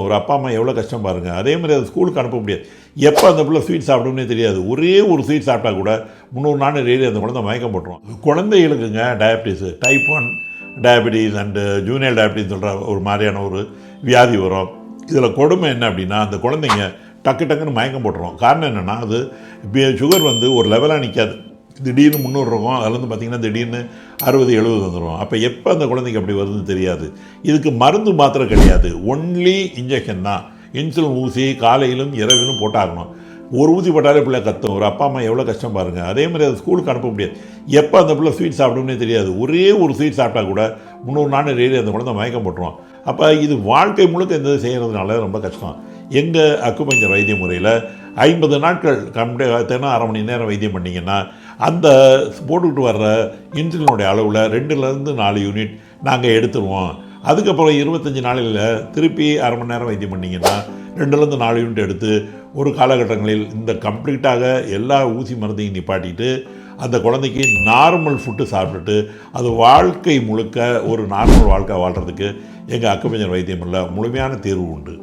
ஒரு அப்பா அம்மா எவ்வளோ கஷ்டம் பாருங்கள். அதே மாதிரி அது ஸ்கூலுக்கு அனுப்ப முடியாது. எப்போ அந்த பிள்ளை ஸ்வீட் சாப்பிடும்னே தெரியாது. ஒரே ஒரு ஸ்வீட் சாப்பிட்டா கூட 300 நாள் டெய்லி அந்த குழந்தை மயக்கம் போட்டுரும். குழந்தைகளுக்குங்க diabetes, type 1 diabetes and junior diabetes சொல்கிற ஒரு மாதிரியான ஒரு வியாதி வரும். இதில் கொடுமை என்ன அப்படின்னா, அந்த குழந்தைங்க டக்குன்னு மயக்கம் போட்டுரும். காரணம் என்னென்னா, அது சுகர் வந்து ஒரு லெவலாக நிற்காது. திடீர்னு 300 இருக்கும். அதுலேருந்து பார்த்திங்கன்னா திடீர்னு 60-70 வந்துடும். அப்போ எப்போ அந்த குழந்தைக்கு அப்படி வருதுன்னு தெரியாது. இதுக்கு மருந்து மாத்திரை கிடையாது, ஒன்லி இன்ஜெக்ஷன் தான். இன்சுலின் ஊசி காலையிலும் இரவிலும் போட்டாகணும். ஒரு ஊசி போட்டாலே பிள்ளை கத்தும். ஒரு அப்பா அம்மா எவ்வளோ கஷ்டம் பாருங்கள். அதே மாதிரி அது ஸ்கூலுக்கு அனுப்ப முடியாது. எப்போ அந்த பிள்ளை ஸ்வீட் சாப்பிடும்னே தெரியாது. ஒரே ஒரு ஸ்வீட் சாப்பிட்டா கூட 300 நாள் டெய்லி அந்த குழந்தை மயக்கம் போட்டுரும். அப்போ இது வாழ்க்கை முழுக்க இந்த செய்கிறதுனால ரொம்ப கஷ்டம். எங்கள் அக்குபஞ்சர் வைத்திய முறையில் 50 நாட்கள் தினம் 1/2 மணி நேரம் வைத்தியம் பண்ணிங்கன்னா அந்த போட்டுக்கிட்டு வர்ற இன்சுலினுடைய அளவில் 2லேருந்து 4 யூனிட் நாங்கள் எடுத்துருவோம். அதுக்கப்புறம் 25 நாளில் திருப்பி 1/2 மணி நேரம் வைத்தியம் பண்ணிங்கன்னா 2லேருந்து 4 யூனிட் எடுத்து ஒரு காலகட்டங்களில் இந்த கம்ப்ளீட்டாக எல்லா ஊசி மருந்தையும் நிப்பாட்டிட்டு அந்த குழந்தைக்கு நார்மல் ஃபுட்டு சாப்பிட்டுட்டு அது வாழ்க்கை முழுக்க ஒரு நார்மல் வாழ்க்கை வாழ்கிறதுக்கு எங்கள் அக்குபஞ்சர் வைத்தியமில் முழுமையான தீர்வு உண்டு.